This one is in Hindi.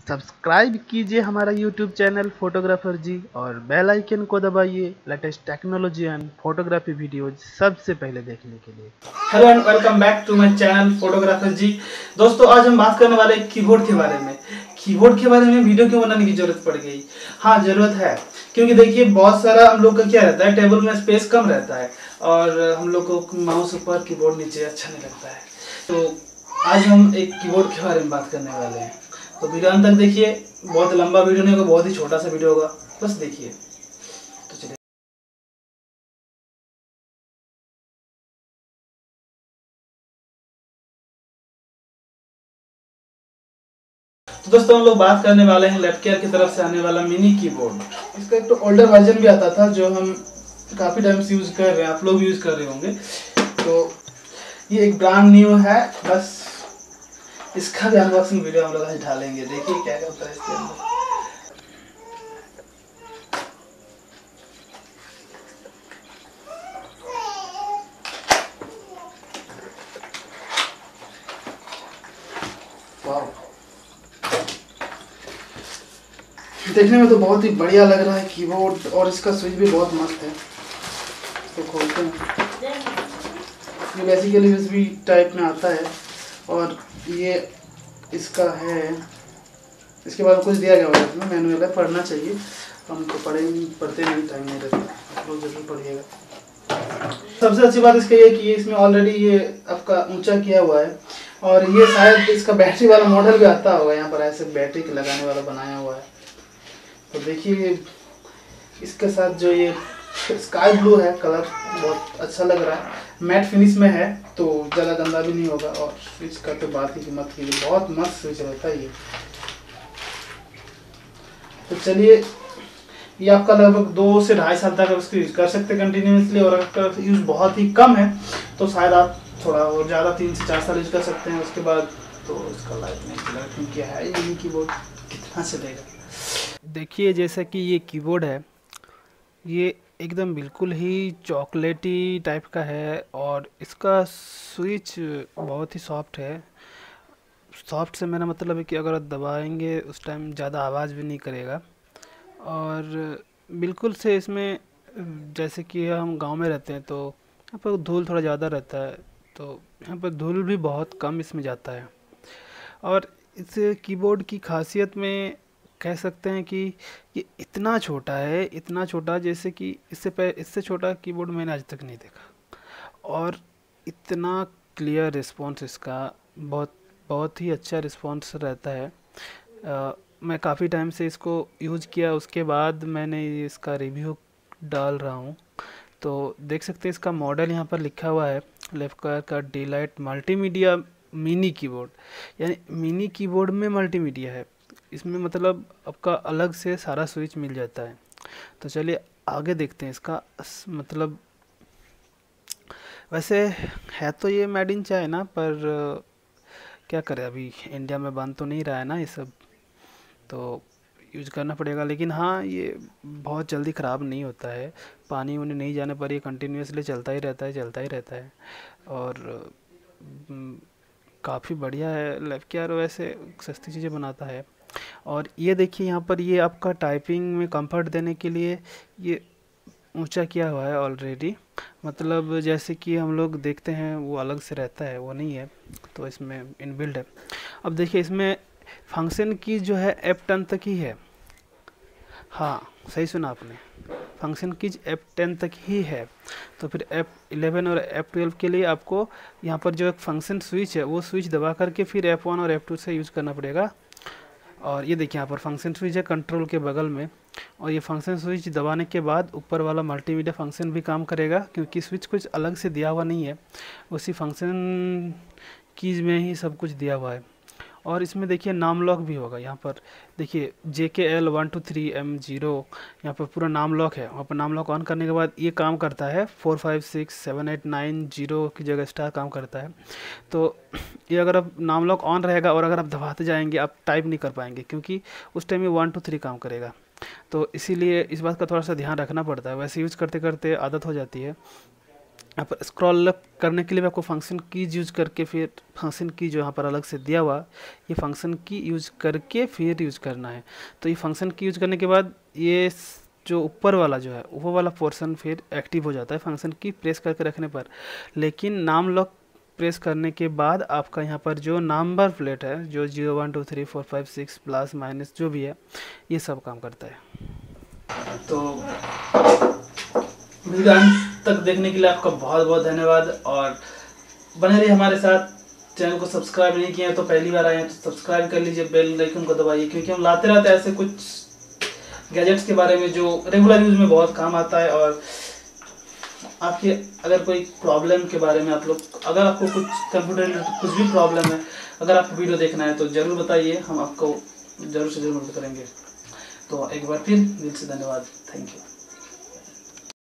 सब्सक्राइब कीजिए हमारा यूट्यूब चैनल फोटोग्राफर जी और बेल आइकन को दबाइए latest technology and photography videos सबसे पहले देखने के लिए। Hello and welcome back to my channel photographer ji. दोस्तों, आज हम बात करने वाले कीबोर्ड के बारे में। कीबोर्ड के बारे में वीडियो क्यों बनाने की जरूरत पड़ गई? हाँ, जरूरत है, क्योंकि देखिए बहुत सारा हम लोग का क्या रहता है, टेबल में स्पेस कम रहता है और हम लोग को माउस ऊपर कीबोर्ड नीचे अच्छा नहीं लगता है। तो आज हम एक कीबोर्ड के बारे में बात करने वाले हैं, तो वीडियो अंत तक देखिए। बहुत लंबा वीडियो नहीं होगा, बहुत ही छोटा सा वीडियो होगा, बस देखिए। तो चलिए, तो दोस्तों हम लोग बात करने वाले हैं लेफ्टकेयर की तरफ से आने वाला मिनी कीबोर्ड। इसका एक तो ओल्डर वर्जन भी आता था जो हम काफ़ी टाइम से यूज़ कर रहे हैं, आप लोग भी यूज़ कर रहे होंगे। तो ये एक ब्रांड न्यू है, बस इसका भी अनबॉक्सिंग वीडियो हम लोग आज डालेंगे। देखिए क्या क्या होता है इसके अंदर। वाह, देखने में तो बहुत ही बढ़िया लग रहा है कीबोर्ड, और इसका स्विच भी बहुत मस्त है। इसको खोलते हैं, ये बेसिकली यूएसबी टाइप में आता है और ये इसका है। इसके बाद कुछ दिया गया होगा इसमें, मैनुअल है, पढ़ना चाहिए। हमको पढ़ते नहीं, टाइम नहीं रहता, आप लोग जरूर पढ़िएगा। सबसे अच्छी बात इसकी ये कि इसमें ऑलरेडी ये आपका ऊंचा किया हुआ है, और ये शायद इसका बैटरी वाला मॉडल भी आता होगा। यहाँ पर ऐसे बैटरी लगाने वाला बनाया हुआ है। तो देखिए इसके साथ जो ये स्काई ब्लू है कलर, बहुत अच्छा लग रहा है। मैट फिनिश में है तो ज़्यादा गंदा भी नहीं होगा। और स्विच का तो बात ही मत कीजिए, बहुत मस्त स्विच रहता है ये। तो चलिए, ये आपका लगभग 2 से ढाई साल तक आप इसको यूज़ कर सकते हैं कंटिन्यूसली। और अगर यूज़ बहुत ही कम है तो शायद आप थोड़ा और ज़्यादा 3 से 4 साल यूज़ कर सकते हैं। उसके बाद तो इसका लाइफ नहीं चलेगा, क्योंकि है ये कीबोर्ड, कितना चलेगा। देखिए जैसा कि ये कीबोर्ड है, ये एकदम बिल्कुल ही चॉकलेटी टाइप का है और इसका स्विच बहुत ही सॉफ्ट है। सॉफ्ट से मेरा मतलब है कि अगर आप दबाएंगे उस टाइम ज़्यादा आवाज़ भी नहीं करेगा। और बिल्कुल से इसमें जैसे कि हम गांव में रहते हैं तो यहाँ पर धूल थोड़ा ज़्यादा रहता है, तो यहाँ पर धूल भी बहुत कम इसमें जाता है। और इस कीबोर्ड की खासियत में कह सकते हैं कि ये इतना छोटा है, इतना छोटा, जैसे कि इससे छोटा कीबोर्ड मैंने आज तक नहीं देखा। और इतना क्लियर रिस्पॉन्स इसका, बहुत बहुत ही अच्छा रिस्पॉन्स रहता है। मैं काफ़ी टाइम से इसको यूज़ किया, उसके बाद मैंने इसका रिव्यू डाल रहा हूँ। तो देख सकते हैं इसका मॉडल यहाँ पर लिखा हुआ है, लेफ्टवेयर का डिलाइट मल्टीमीडिया मिनी कीबोर्ड। यानी मिनी कीबोर्ड में मल्टीमीडिया है इसमें, मतलब आपका अलग से सारा स्विच मिल जाता है। तो चलिए आगे देखते हैं इसका मतलब। वैसे है तो ये मेड इन चाइना, पर क्या करें, अभी इंडिया में बन तो नहीं रहा है ना ये सब, तो यूज करना पड़ेगा। लेकिन हाँ, ये बहुत जल्दी ख़राब नहीं होता है, पानी वानी नहीं जाने पर ये कंटिन्यूसली चलता ही रहता है, चलता ही रहता है। और काफ़ी बढ़िया है। लेफ्टकेयर वैसे सस्ती चीज़ें बनाता है। और ये देखिए यहाँ पर, ये आपका टाइपिंग में कंफर्ट देने के लिए ये ऊंचा किया हुआ है ऑलरेडी। मतलब जैसे कि हम लोग देखते हैं वो अलग से रहता है, वो नहीं है, तो इसमें इनबिल्ड है। अब देखिए इसमें फंक्शन की जो है F10 तक ही है। हाँ, सही सुना आपने, फंक्शन कीज F10 तक ही है। तो फिर F11 और F12 के लिए आपको यहाँ पर जो एक फंक्शन स्विच है वो स्विच दबा करके फिर F1 और F2 से यूज़ करना पड़ेगा। और ये देखिए यहाँ पर फंक्शन स्विच है कंट्रोल के बगल में, और ये फंक्शन स्विच दबाने के बाद ऊपर वाला मल्टीमीडिया फंक्शन भी काम करेगा, क्योंकि स्विच कुछ अलग से दिया हुआ नहीं है, उसी फंक्शन कीज में ही सब कुछ दिया हुआ है। और इसमें देखिए नाम लॉक भी होगा। यहाँ पर देखिए JKL123M0, यहाँ पर पूरा नाम लॉक है। वहाँ पर नाम लॉक ऑन करने के बाद ये काम करता है, 4 5 6 7 8 9 0 की जगह स्टार काम करता है। तो ये अगर आप नाम लॉक ऑन रहेगा और अगर आप दबाते जाएंगे आप टाइप नहीं कर पाएंगे, क्योंकि उस टाइम ये 1 2 3 काम करेगा। तो इसीलिए इस बात का थोड़ा सा ध्यान रखना पड़ता है। वैसे यूज़ करते करते आदत हो जाती है। यहाँ पर स्क्रॉल अप करने के लिए भी आपको फंक्शन कीज यूज करके, फिर फंक्शन की जो यहाँ पर अलग से दिया हुआ, ये फंक्शन की यूज करके फिर यूज करना है। तो ये फंक्शन की यूज करने के बाद ये जो ऊपर वाला जो है वो वाला पोर्शन फिर एक्टिव हो जाता है फंक्शन की प्रेस करके रखने पर। लेकिन नाम लॉक प्रेस करने के बाद आपका यहाँ पर जो नंबर प्लेट है, जो 0 1 2 3 4 5 6 प्लस माइनस जो भी है, ये सब काम करता है। तो वीडियो अंत तक देखने के लिए आपका बहुत बहुत धन्यवाद, और बने रहिए हमारे साथ। चैनल को सब्सक्राइब नहीं किया है तो पहली बार आए हैं तो सब्सक्राइब कर लीजिए, बेल आइकन को दबाइए, क्योंकि हम लाते रहते हैं ऐसे कुछ गैजेट्स के बारे में जो रेगुलर यूज में बहुत काम आता है। और आपके अगर कोई प्रॉब्लम के बारे में आप लोग, अगर आपको कुछ कंप्यूटर कुछ भी प्रॉब्लम है, अगर आपको वीडियो देखना है तो ज़रूर बताइए, हम आपको ज़रूर से ज़रूर मदद करेंगे। तो एक बार फिर दिल से धन्यवाद, थैंक यू।